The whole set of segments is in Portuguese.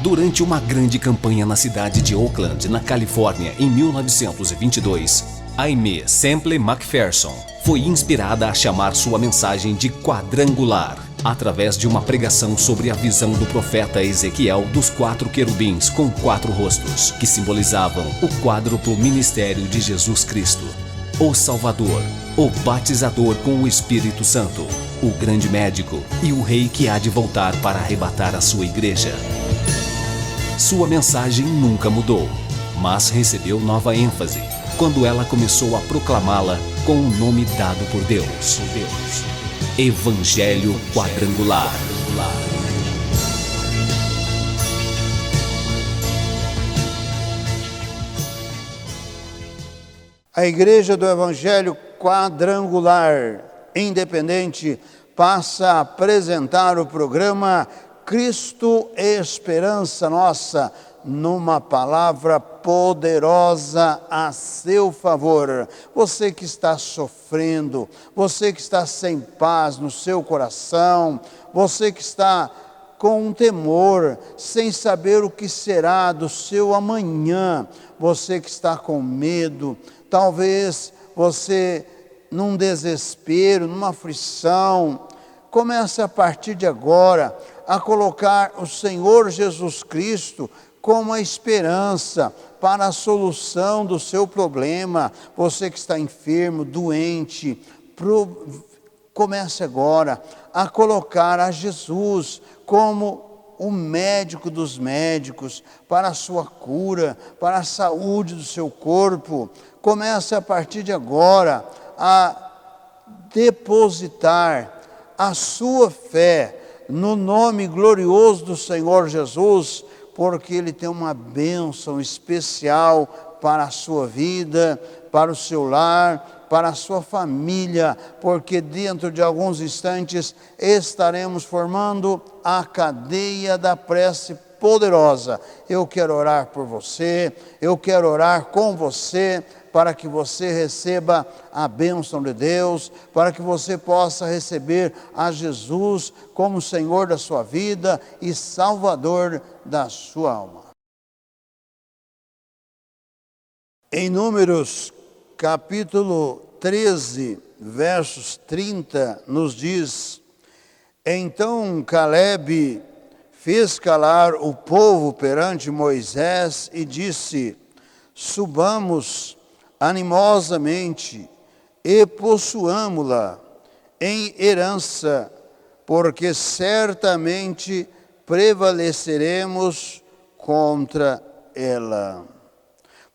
Durante uma grande campanha na cidade de Oakland, na Califórnia, em 1922, Aimee Semple McPherson foi inspirada a chamar sua mensagem de quadrangular, através de uma pregação sobre a visão do profeta Ezequiel dos 4 querubins com 4 rostos, que simbolizavam o quádruplo ministério de Jesus Cristo: o Salvador, o Batizador com o Espírito Santo, o Grande Médico e o Rei que há de voltar para arrebatar a sua igreja. Sua mensagem nunca mudou, mas recebeu nova ênfase quando ela começou a proclamá-la com o nome dado por Deus: Evangelho Quadrangular. A Igreja do Evangelho Quadrangular Independente passa a apresentar o programa Cristo Esperança Nossa, numa palavra poderosa a seu favor. Você que está sofrendo, você que está sem paz no seu coração, você que está com um temor, sem saber o que será do seu amanhã, você que está com medo, talvez você num desespero, numa aflição, comece a partir de agora a colocar o Senhor Jesus Cristo como a esperança para a solução do seu problema. Você que está enfermo, doente, comece agora a colocar a Jesus como o médico dos médicos, para a sua cura, para a saúde do seu corpo. Comece a partir de agora a depositar a sua fé no nome glorioso do Senhor Jesus, porque Ele tem uma bênção especial para a sua vida, para o seu lar, para a sua família, porque dentro de alguns instantes estaremos formando a cadeia da prece poderosa. Eu quero orar por você, eu quero orar com você, para que você receba a bênção de Deus, para que você possa receber a Jesus como Senhor da sua vida e Salvador da sua alma. Em Números, capítulo 13, versos 30, nos diz: Então Calebe fez calar o povo perante Moisés e disse: Subamos animosamente e possuamo-la em herança, porque certamente prevaleceremos contra ela.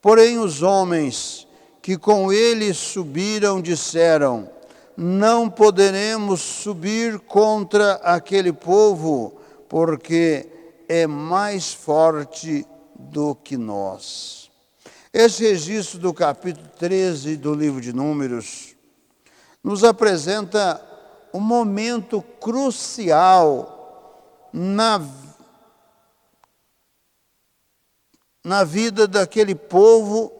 Porém os homens que com ele subiram disseram: Não poderemos subir contra aquele povo, porque é mais forte do que nós. Esse registro do capítulo 13 do livro de Números nos apresenta um momento crucial na vida daquele povo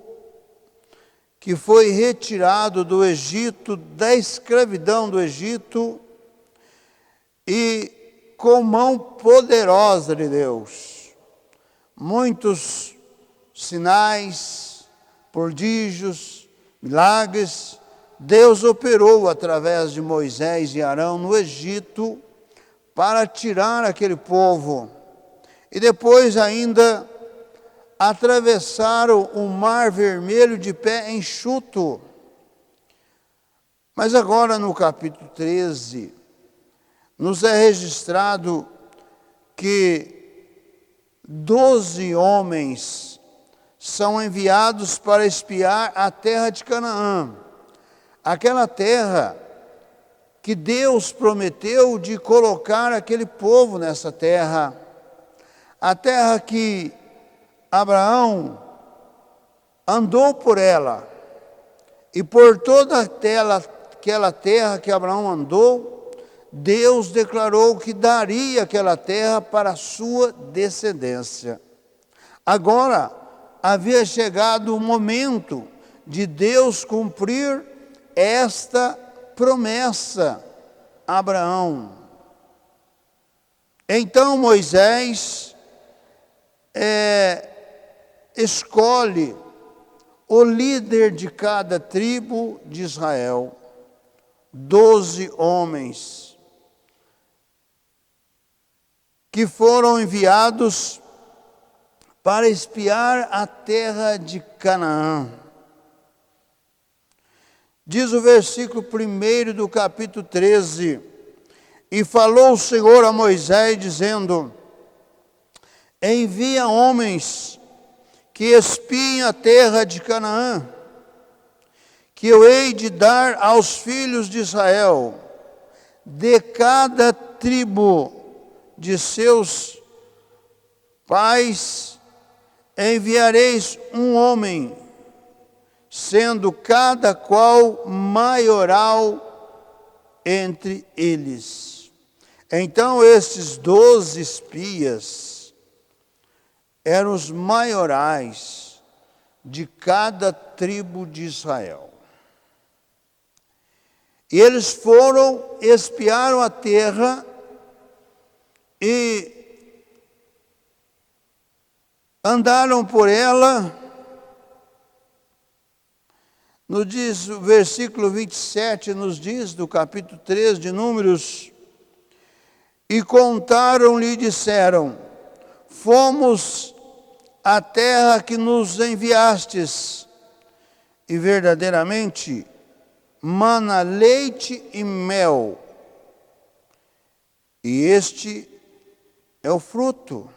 que foi retirado do Egito, da escravidão do Egito, e com mão poderosa de Deus. Muitos sinais, prodígios, milagres, Deus operou através de Moisés e Arão no Egito para tirar aquele povo. E depois ainda atravessaram o Mar Vermelho de pé enxuto. Mas agora no capítulo 13, nos é registrado que 12 homens são enviados para espiar a terra de Canaã, aquela terra que Deus prometeu de colocar aquele povo nessa terra, a terra que Abraão andou por ela, e por toda aquela terra que Abraão andou, Deus declarou que daria aquela terra para a sua descendência. Agora, havia chegado o momento de Deus cumprir esta promessa a Abraão. Então Moisés escolhe o líder de cada tribo de Israel, 12 homens, que foram enviados para espiar a terra de Canaã. Diz o versículo 1 do capítulo 13: E falou o Senhor a Moisés, dizendo: Envia homens que espiem a terra de Canaã, que eu hei de dar aos filhos de Israel. De cada tribo de seus pais enviareis um homem, sendo cada qual maioral entre eles. Então esses 12 espias eram os maiorais de cada tribo de Israel. E eles foram, espiaram a terra e andaram por ela. O versículo 27 nos diz, do capítulo 3 de Números: E contaram-lhe e disseram: Fomos à terra que nos enviastes, e verdadeiramente mana leite e mel, e este é o fruto.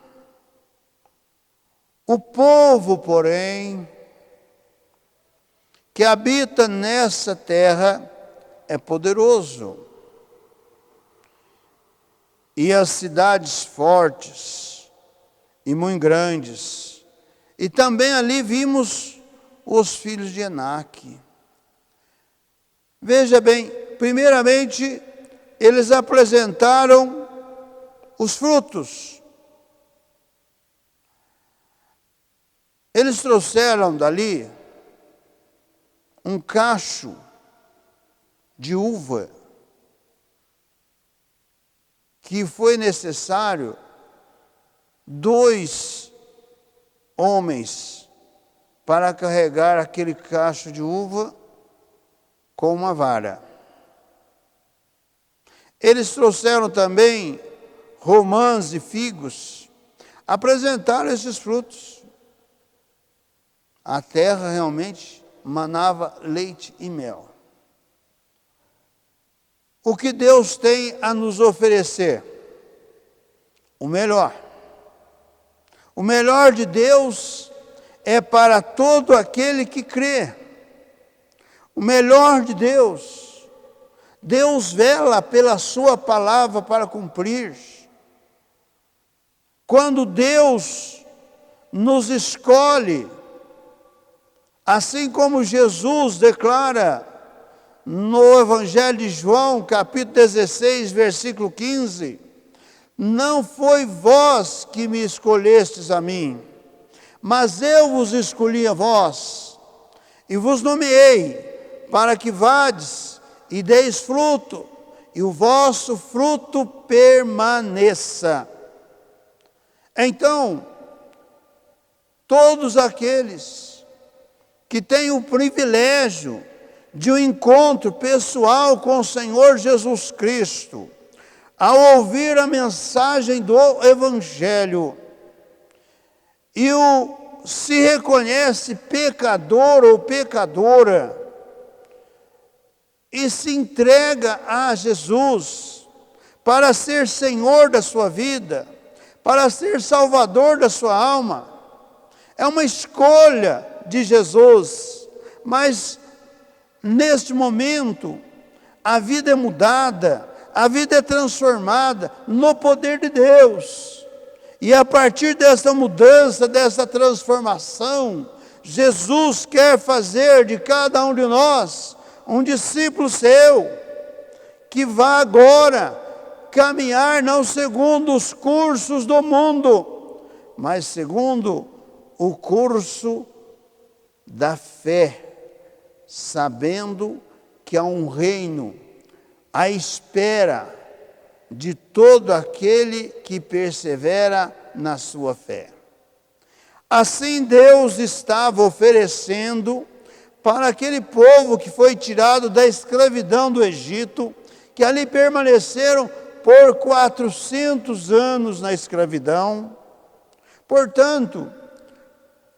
O povo, porém, que habita nessa terra é poderoso, e as cidades fortes e muito grandes. E também ali vimos os filhos de Enaque. Veja bem, primeiramente, eles apresentaram os frutos. Eles trouxeram dali um cacho de uva que foi necessário 2 homens para carregar aquele cacho de uva com uma vara. Eles trouxeram também romãs e figos, apresentaram esses frutos. A terra realmente manava leite e mel. O que Deus tem a nos oferecer? O melhor. O melhor de Deus é para todo aquele que crê. O melhor de Deus. Deus vela pela sua palavra para cumprir. Quando Deus nos escolhe, assim como Jesus declara no Evangelho de João, capítulo 16, versículo 15: Não foi vós que me escolhestes a mim, mas eu vos escolhi a vós, e vos nomeei, para que vades e deis fruto, e o vosso fruto permaneça. Então, todos aqueles que têm o privilégio de um encontro pessoal com o Senhor Jesus Cristo, ao ouvir a mensagem do Evangelho, e se reconhece pecador ou pecadora, e se entrega a Jesus para ser Senhor da sua vida, para ser Salvador da sua alma, é uma escolha de Jesus. Mas neste momento a vida é mudada, a vida é transformada no poder de Deus, e a partir dessa mudança, dessa transformação, Jesus quer fazer de cada um de nós um discípulo seu, que vá agora caminhar não segundo os cursos do mundo, mas segundo o curso da fé, sabendo que há um reino à espera de todo aquele que persevera na sua fé. Assim Deus estava oferecendo para aquele povo que foi tirado da escravidão do Egito, que ali permaneceram por 400 anos na escravidão. Portanto,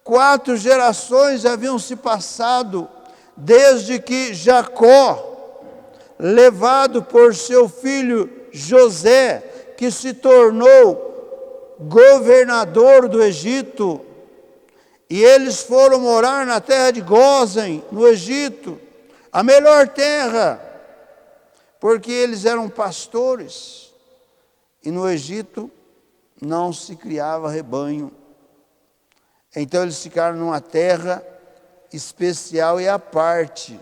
4 gerações haviam se passado desde que Jacó, levado por seu filho José, que se tornou governador do Egito, e eles foram morar na terra de Gósen, no Egito, a melhor terra, porque eles eram pastores, e no Egito não se criava rebanho. Então eles ficaram numa terra especial e à parte.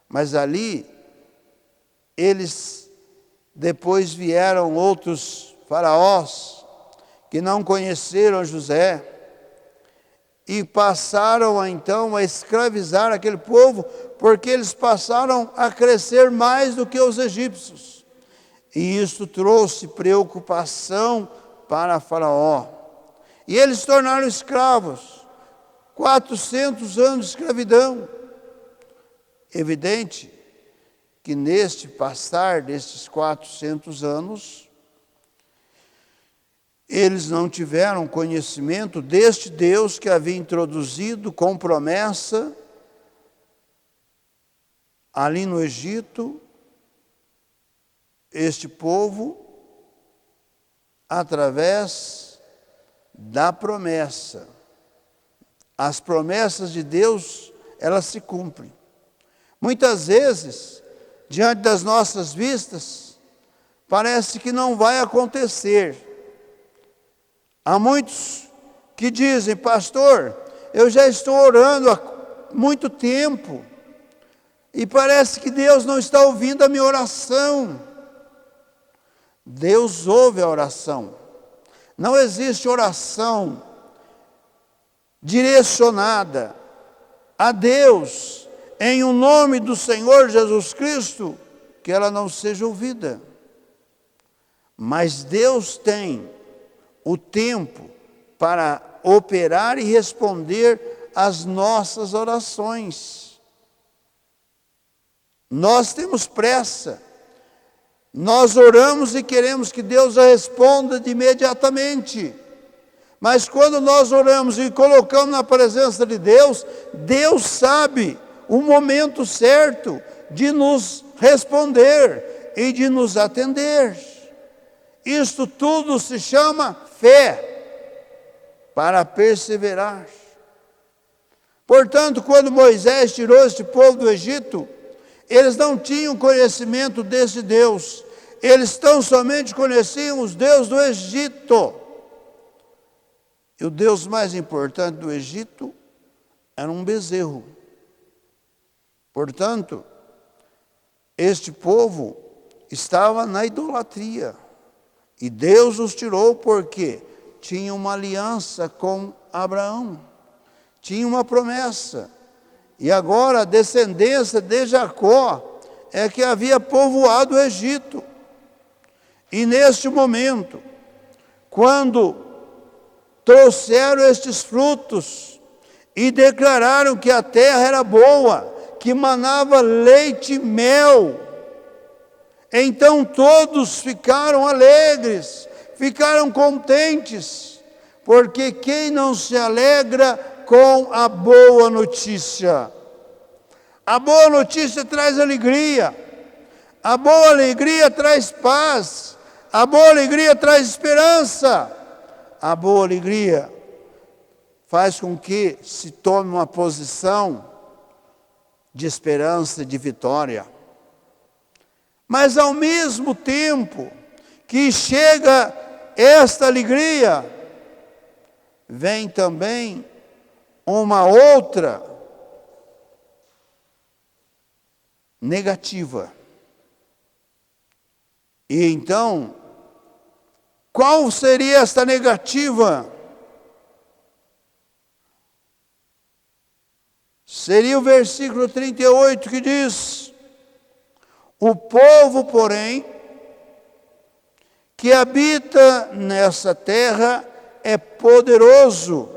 Mas ali, depois vieram outros faraós, que não conheceram José, e passaram então a escravizar aquele povo, porque eles passaram a crescer mais do que os egípcios. E isso trouxe preocupação para Faraó. E eles se tornaram escravos. 400 anos de escravidão. Evidente que neste passar destes 400 anos, eles não tiveram conhecimento deste Deus que havia introduzido com promessa ali no Egito, este povo, através da promessa. As promessas de Deus, elas se cumprem. Muitas vezes, diante das nossas vistas, parece que não vai acontecer. Há muitos que dizem: pastor, eu já estou orando há muito tempo, e parece que Deus não está ouvindo a minha oração. Deus ouve a oração. Não existe oração direcionada a Deus em o nome do Senhor Jesus Cristo que ela não seja ouvida. Mas Deus tem o tempo para operar e responder às nossas orações. Nós temos pressa. Nós oramos e queremos que Deus a responda de imediatamente. Mas quando nós oramos e colocamos na presença de Deus, Deus sabe o momento certo de nos responder e de nos atender. Isto tudo se chama fé para perseverar. Portanto, quando Moisés tirou este povo do Egito, eles não tinham conhecimento desse Deus. Eles tão somente conheciam os deuses do Egito. E o Deus mais importante do Egito era um bezerro. Portanto, este povo estava na idolatria. E Deus os tirou porque tinha uma aliança com Abraão. Tinha uma promessa. E agora a descendência de Jacó é que havia povoado o Egito. E neste momento, quando trouxeram estes frutos e declararam que a terra era boa, que manava leite e mel, então todos ficaram alegres, ficaram contentes, porque quem não se alegra com a boa notícia? A boa notícia traz alegria, a boa alegria traz paz, a boa alegria traz esperança, a boa alegria faz com que se tome uma posição de esperança e de vitória. Mas ao mesmo tempo que chega esta alegria, vem também uma outra negativa. E então, qual seria esta negativa? Seria o versículo 38 que diz: o povo, porém, que habita nessa terra é poderoso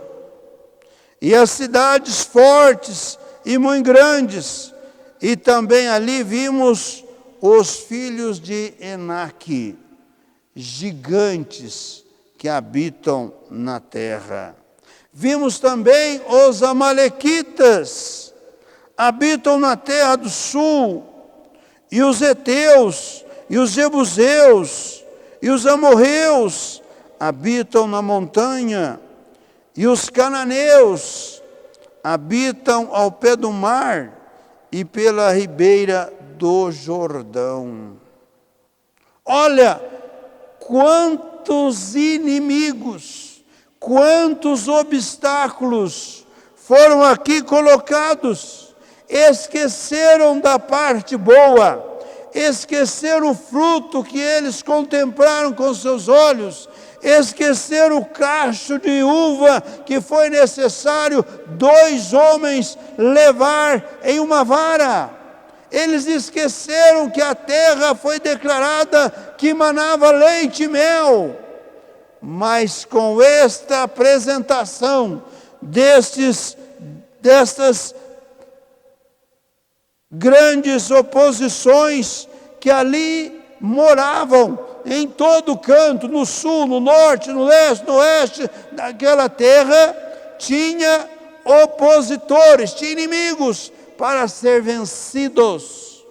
e as cidades fortes e muito grandes. E também ali vimos os filhos de Enaque, gigantes que habitam na terra. Vimos também os amalequitas, habitam na terra do sul, e os heteus, e os jebuseus, e os amorreus habitam na montanha, e os cananeus habitam ao pé do mar e pela ribeira do Jordão. Olha, quantos inimigos, quantos obstáculos foram aqui colocados. Esqueceram da parte boa, esqueceram o fruto que eles contemplaram com seus olhos, esqueceram o cacho de uva que foi necessário 2 homens levar em uma vara. Eles esqueceram que a terra foi declarada que manava leite e mel. Mas com esta apresentação destas grandes oposições que ali moravam em todo canto, no sul, no norte, no leste, no oeste daquela terra, tinha opositores, tinha inimigos para ser vencidos.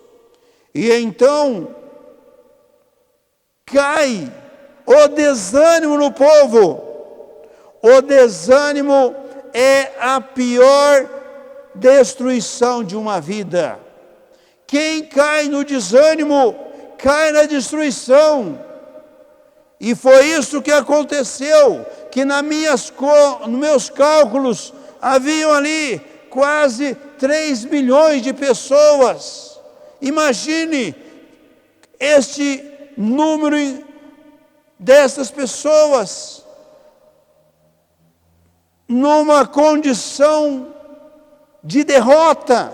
E então cai o desânimo no povo. O desânimo é a pior destruição de uma vida. Quem cai no desânimo, cai na destruição. E foi isso que aconteceu, que nos meus cálculos, haviam ali quase 3 milhões de pessoas. Imagine este número dessas pessoas numa condição de derrota,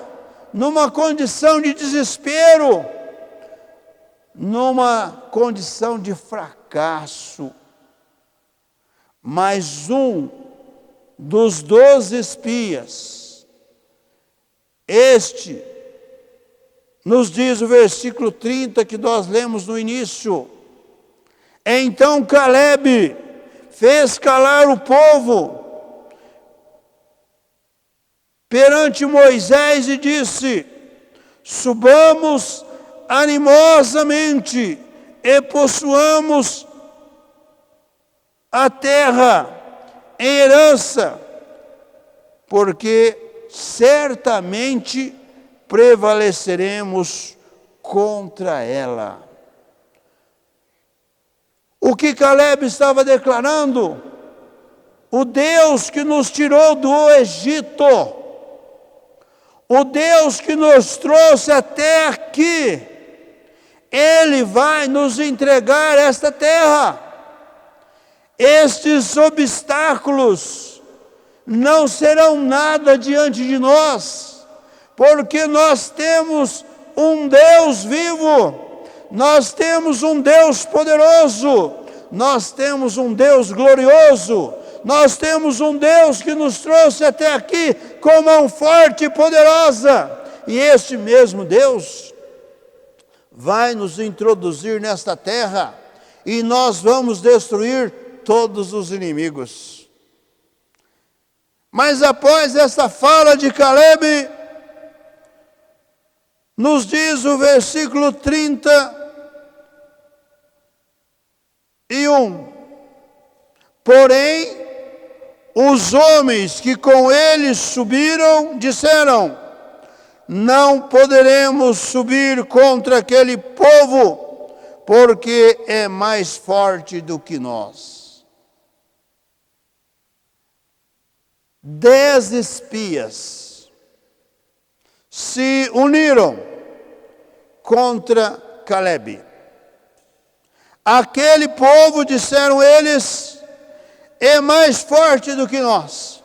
numa condição de desespero, numa condição de fracasso. Mas um dos 12 espias, este, nos diz o versículo 30 que nós lemos no início, então Calebe fez calar o povo perante Moisés e disse: subamos animosamente e possuamos a terra em herança, porque certamente prevaleceremos contra ela. O que Calebe estava declarando? O Deus que nos tirou do Egito, o Deus que nos trouxe até aqui, Ele vai nos entregar esta terra. Estes obstáculos não serão nada diante de nós, porque nós temos um Deus vivo, nós temos um Deus poderoso, nós temos um Deus glorioso, nós temos um Deus que nos trouxe até aqui com mão forte e poderosa, e este mesmo Deus vai nos introduzir nesta terra, e nós vamos destruir todos os inimigos. Mas após essa fala de Calebe, nos diz o versículo 31, porém, os homens que com eles subiram, disseram: não poderemos subir contra aquele povo, porque é mais forte do que nós. 10 espias se uniram contra Calebe. Aquele povo, disseram eles, é mais forte do que nós.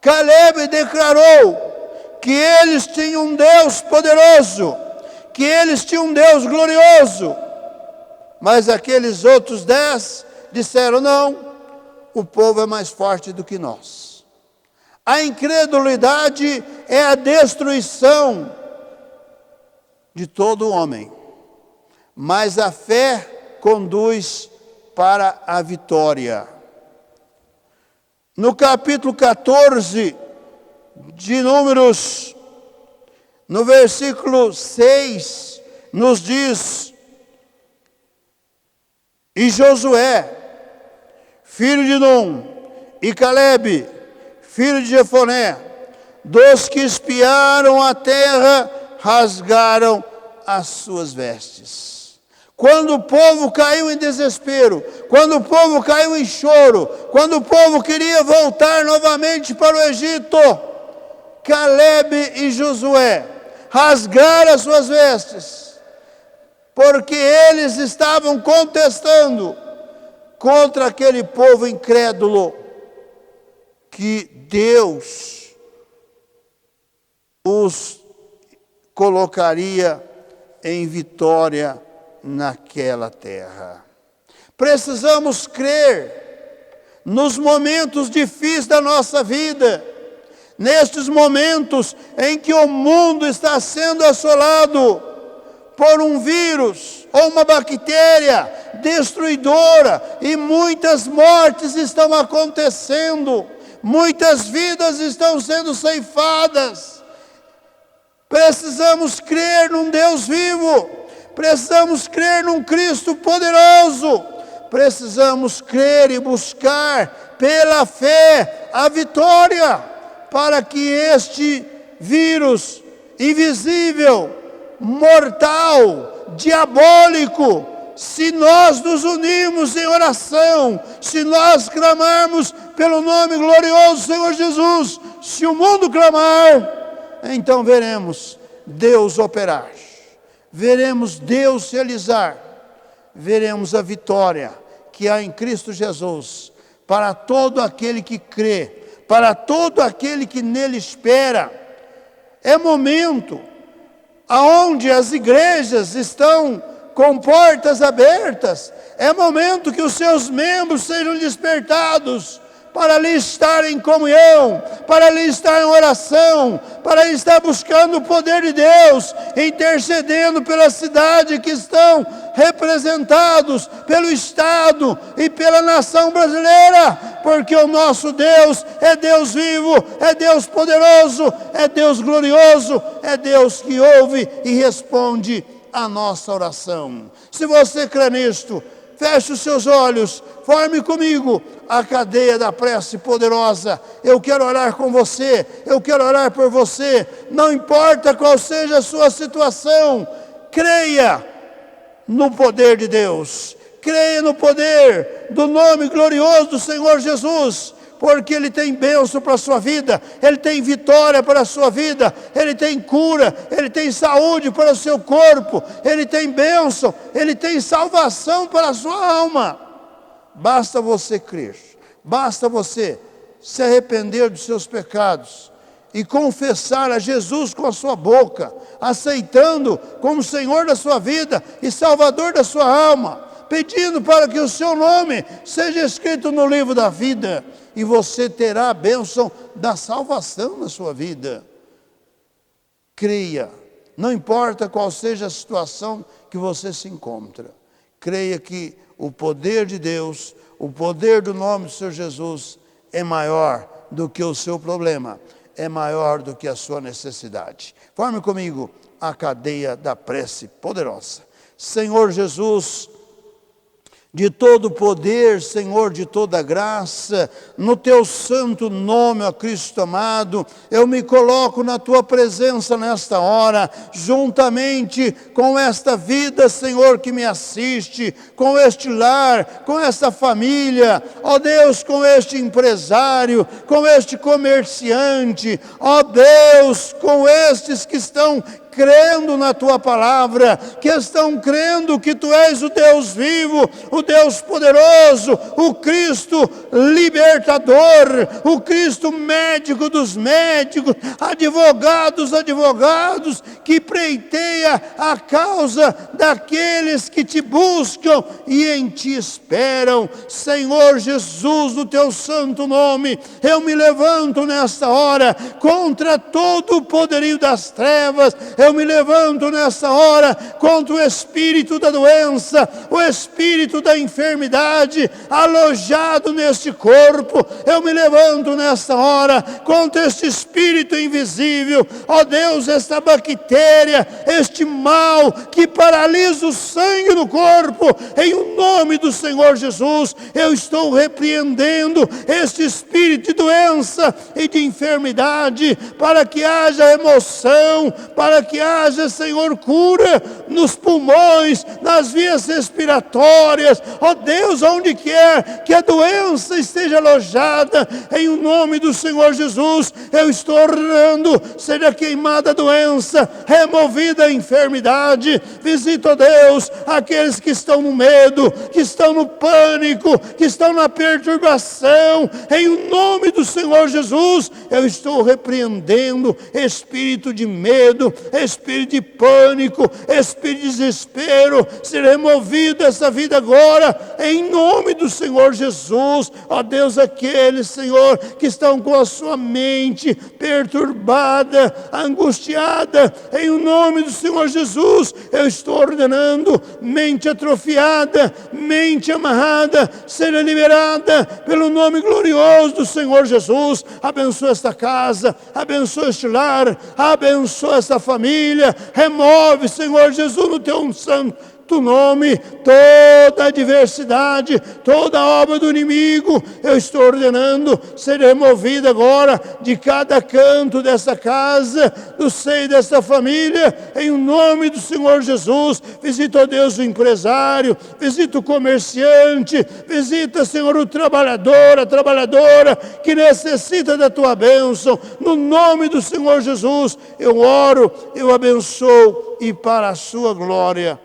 Calebe declarou que eles tinham um Deus poderoso, que eles tinham um Deus glorioso. Mas aqueles outros 10 disseram: não, o povo é mais forte do que nós. A incredulidade é a destruição de todo homem, mas a fé conduz para a vitória. No capítulo 14 de Números, no versículo 6, nos diz: e Josué, filho de Num, e Calebe, filho de Jefoné, dos que espiaram a terra, rasgaram as suas vestes. Quando o povo caiu em desespero, quando o povo caiu em choro, quando o povo queria voltar novamente para o Egito, Calebe e Josué rasgaram as suas vestes, porque eles estavam contestando contra aquele povo incrédulo que Deus os colocaria em vitória naquela terra. Precisamos crer nos momentos difíceis da nossa vida, nestes momentos em que o mundo está sendo assolado por um vírus ou uma bactéria destruidora e muitas mortes estão acontecendo, muitas vidas estão sendo ceifadas. Precisamos crer num Deus vivo, precisamos crer num Cristo poderoso, precisamos crer e buscar pela fé a vitória, para que este vírus invisível, mortal, diabólico, se nós nos unirmos em oração, se nós clamarmos pelo nome glorioso do Senhor Jesus, se o mundo clamar, então veremos Deus operar, veremos Deus realizar, veremos a vitória que há em Cristo Jesus, para todo aquele que crê, para todo aquele que nele espera. É momento aonde as igrejas estão com portas abertas, é momento que os seus membros sejam despertados, para ali estar em comunhão, para ali estar em oração, para ali estar buscando o poder de Deus, intercedendo pela cidade que estão representados, pelo Estado e pela nação brasileira, porque o nosso Deus é Deus vivo, é Deus poderoso, é Deus glorioso, é Deus que ouve e responde a nossa oração. Se você crê nisto, feche os seus olhos, forme comigo a cadeia da prece poderosa. Eu quero orar com você, eu quero orar por você, não importa qual seja a sua situação, creia no poder de Deus, creia no poder do nome glorioso do Senhor Jesus, porque Ele tem bênção para a sua vida, Ele tem vitória para a sua vida, Ele tem cura, Ele tem saúde para o seu corpo, Ele tem bênção, Ele tem salvação para a sua alma. Basta você crer, basta você se arrepender dos seus pecados e confessar a Jesus com a sua boca, aceitando como Senhor da sua vida e Salvador da sua alma, pedindo para que o seu nome seja escrito no livro da vida, e você terá a bênção da salvação na sua vida. Creia, não importa qual seja a situação que você se encontra, creia que o poder de Deus, o poder do nome do Senhor Jesus é maior do que o seu problema, é maior do que a sua necessidade. Forme comigo a cadeia da prece poderosa. Senhor Jesus, de todo poder, Senhor, de toda graça, no Teu santo nome, ó Cristo amado, eu me coloco na Tua presença nesta hora, juntamente com esta vida, Senhor, que me assiste, com este lar, com esta família, ó Deus, com este empresário, com este comerciante, ó Deus, com estes que estão crendo na tua palavra, que estão crendo que tu és o Deus vivo, o Deus poderoso, o Cristo libertador, o Cristo médico dos médicos, advogado dos advogados, que pleiteia a causa daqueles que te buscam e em ti esperam. Senhor Jesus, no teu santo nome, eu me levanto nesta hora contra todo o poderio das trevas, eu me levanto nesta hora contra o espírito da doença, o espírito da enfermidade alojado neste corpo, eu me levanto nesta hora contra este espírito invisível, ó Deus, esta bactéria, este mal que paralisa o sangue no corpo, em o nome do Senhor Jesus, eu estou repreendendo este espírito de doença e de enfermidade, para que haja remoção, para que haja, Senhor, cura nos pulmões, nas vias respiratórias, ó Deus, onde quer que a doença esteja alojada, em o nome do Senhor Jesus, eu estou orando, seja queimada a doença, removida a enfermidade. Visita, ó Deus, aqueles que estão no medo, que estão no pânico, que estão na perturbação, em o nome do Senhor Jesus, eu estou repreendendo espírito de medo, espírito de pânico, espírito de desespero, ser removido essa vida agora, em nome do Senhor Jesus. Ó Deus, aqueles, Senhor, que estão com a sua mente perturbada, angustiada, em o nome do Senhor Jesus, eu estou ordenando, mente atrofiada, mente amarrada, seja liberada pelo nome glorioso do Senhor Jesus. Abençoa esta casa, abençoa este lar, abençoa esta família, remove, Senhor Jesus, no teu santo nome, toda adversidade, toda obra do inimigo, eu estou ordenando ser removida agora de cada canto dessa casa, do seio dessa família, em nome do Senhor Jesus. Visita, ó Deus, o empresário, visita o comerciante, visita, Senhor, o trabalhador, a trabalhadora que necessita da tua bênção, no nome do Senhor Jesus, eu oro, eu abençoo, e para a sua glória.